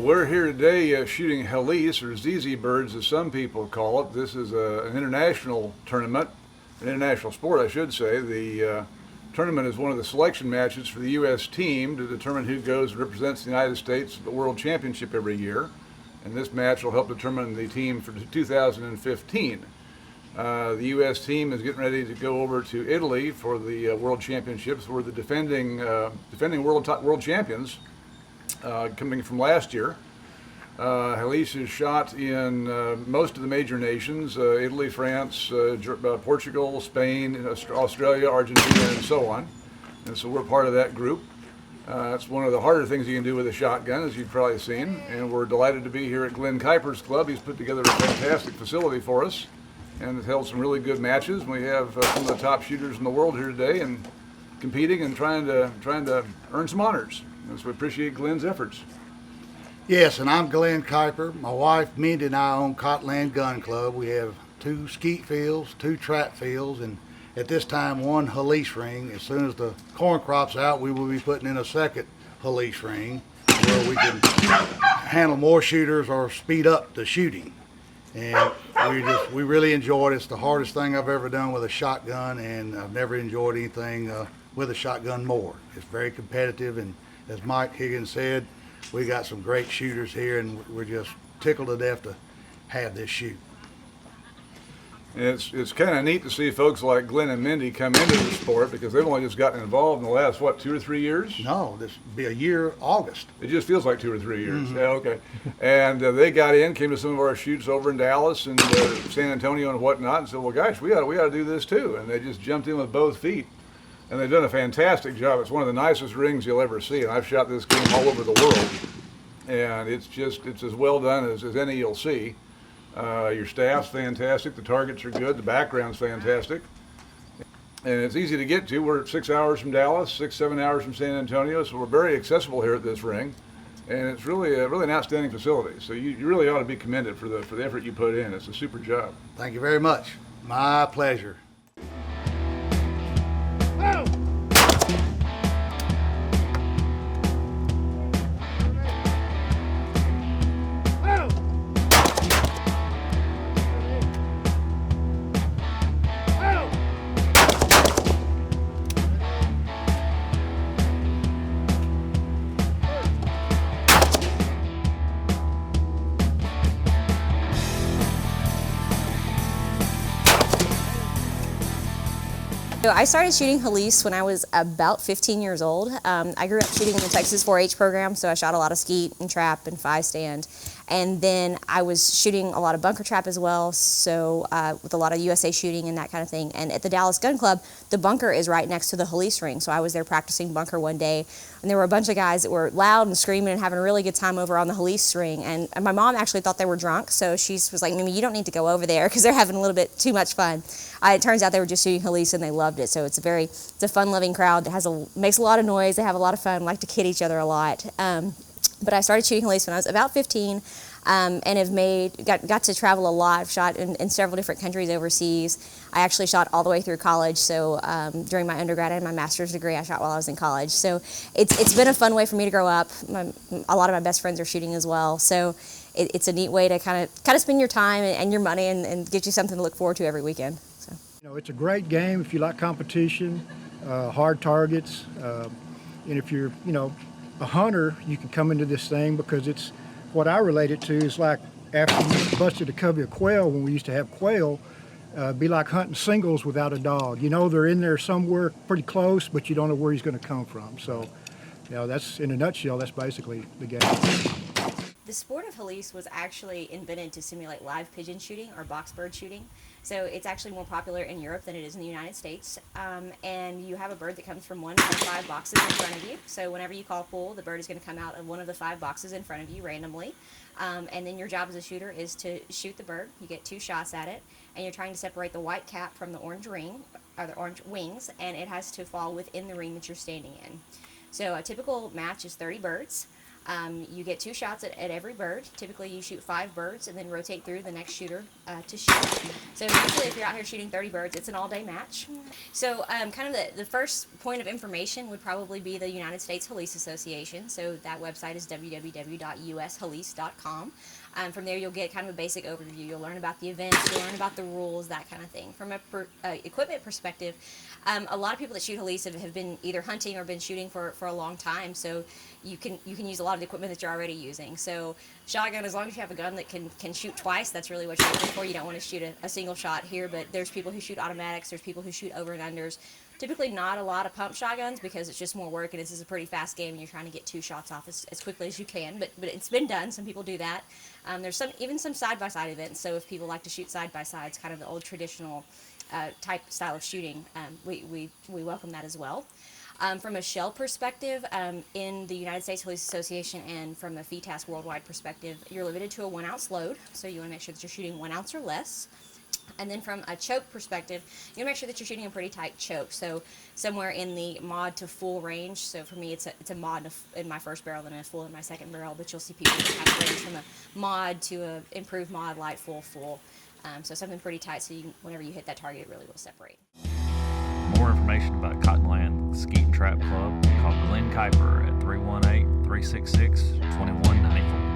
Well, we're here today shooting Helice, or ZZ birds as some people call it. This is an international tournament, an international sport I should say. The tournament is one of the selection matches for the U.S. team to determine who goes and represents the United States at the World Championship every year. And this match will help determine the team for 2015. The U.S. team is getting ready to go over to Italy for the World Championships. We're the defending world champions. Coming from last year. Helice is shot in most of the major nations, Italy, France, Portugal, Spain, Australia, Argentina, and so on. And so we're part of that group. It's one of the harder things you can do with a shotgun, as you've probably seen. And we're delighted to be here at Glenn Kuiper's club. He's put together a fantastic facility for us and has held some really good matches. We have some of the top shooters in the world here today and competing and trying to earn some honors. So we appreciate Glenn's efforts. Yes, and I'm Glenn Kuiper. My wife, Mindy, and I own Cottonland Gun Club. We have 2 skeet fields, 2 trap fields, and at this time 1 Helice ring. As soon as the corn crop's out, we will be putting in a second Helice ring where we can handle more shooters or speed up the shooting. And we really enjoy it. It's the hardest thing I've ever done with a shotgun, and I've never enjoyed anything with a shotgun more. It's very competitive, and as Mike Higgins said, we got some great shooters here, and we're just tickled to death to have this shoot. It's kind of neat to see folks like Glenn and Mindy come into the sport because they've only just gotten involved in the last, 2 or 3 years? No, this will be a year August. It just feels like 2 or 3 years. Mm-hmm. Yeah, okay. And they got in, came to some of our shoots over in Dallas and San Antonio and whatnot, and said, well, gosh, we ought to do this too. And they just jumped in with both feet. And they've done a fantastic job. It's one of the nicest rings you'll ever see. And I've shot this game all over the world. And it's as well done as any you'll see. Your staff's fantastic. The targets are good. The background's fantastic. And it's easy to get to. We're 6 hours from Dallas, 7 hours from San Antonio. So we're very accessible here at this ring. And it's really an outstanding facility. So you really ought to be commended for the effort you put in. It's a super job. Thank you very much. My pleasure. So I started shooting Helice when I was about 15 years old. I grew up shooting in the Texas 4-H program, so I shot a lot of skeet and trap and 5-stand. And then I was shooting a lot of bunker trap as well, so with a lot of USA shooting and that kind of thing. And at the Dallas Gun Club, the bunker is right next to the Helice ring, so I was there practicing bunker one day. And there were a bunch of guys that were loud and screaming and having a really good time over on the Helice ring. And my mom actually thought they were drunk, so she was like, Mimi, you don't need to go over there because they're having a little bit too much fun. It turns out they were just shooting Helice and they loved it. So it's a fun-loving crowd that makes a lot of noise. They have a lot of fun, like to kid each other a lot. But I started shooting Helice when I was about 15. And have got to travel a lot. I've shot in several different countries overseas. I actually shot all the way through college, so during my undergrad and my master's degree, I shot while I was in college. So it's been a fun way for me to grow up. A lot of my best friends are shooting as well, so it's a neat way to kind of spend your time and your money and get you something to look forward to every weekend. So. It's a great game if you like competition, hard targets, and if you're a hunter, you can come into this thing because it's. What I relate it to is like after you busted a covey of quail, when we used to have quail, be like hunting singles without a dog. They're in there somewhere pretty close, but you don't know where he's going to come from. So, that's in a nutshell, that's basically the game. The sport of Helice was actually invented to simulate live pigeon shooting or box bird shooting. So it's actually more popular in Europe than it is in the United States. And you have a bird that comes from one of the 5 boxes in front of you. So whenever you call pull, the bird is going to come out of one of the 5 boxes in front of you randomly. And then your job as a shooter is to shoot the bird. You get 2 shots at it, and you're trying to separate the white cap from the orange ring, or the orange wings, and it has to fall within the ring that you're standing in. So a typical match is 30 birds. You get 2 shots at every bird. Typically, you shoot 5 birds and then rotate through the next shooter to shoot. So usually, if you're out here shooting 30 birds, it's an all-day match. So kind of the first point of information would probably be the United States Helice Association. So that website is www.ushelice.com. From there, you'll get kind of a basic overview. You'll learn about the events, you'll learn about the rules, that kind of thing. From a equipment perspective, a lot of people that shoot Helice have been either hunting or been shooting for a long time, so you can use a lot of the equipment that you're already using. So shotgun, as long as you have a gun that can shoot twice, that's really what you're looking for. You don't want to shoot a single shot here, but there's people who shoot automatics, there's people who shoot over and unders. Typically not a lot of pump shotguns because it's just more work, and this is a pretty fast game and you're trying to get 2 shots off as quickly as you can, but it's been done. Some people do that. There's even some side-by-side events, so if people like to shoot side-by-sides, kind of the old traditional type style of shooting, we welcome that as well. From a shell perspective, in the United States Police Association and from a FETAS worldwide perspective, you're limited to a 1-ounce load, so you want to make sure that you're shooting 1 ounce or less. And then from a choke perspective, you make sure that you're shooting a pretty tight choke, so somewhere in the mod to full range. So for me, it's a mod in my first barrel and a full in my second barrel, but you'll see people that kind of range from a mod to a improved mod, light, full. So something pretty tight, so whenever you hit that target, it really will separate. More information about Cottonland Skeet Trap Club, call Glenn Kuiper at 318-366-2194.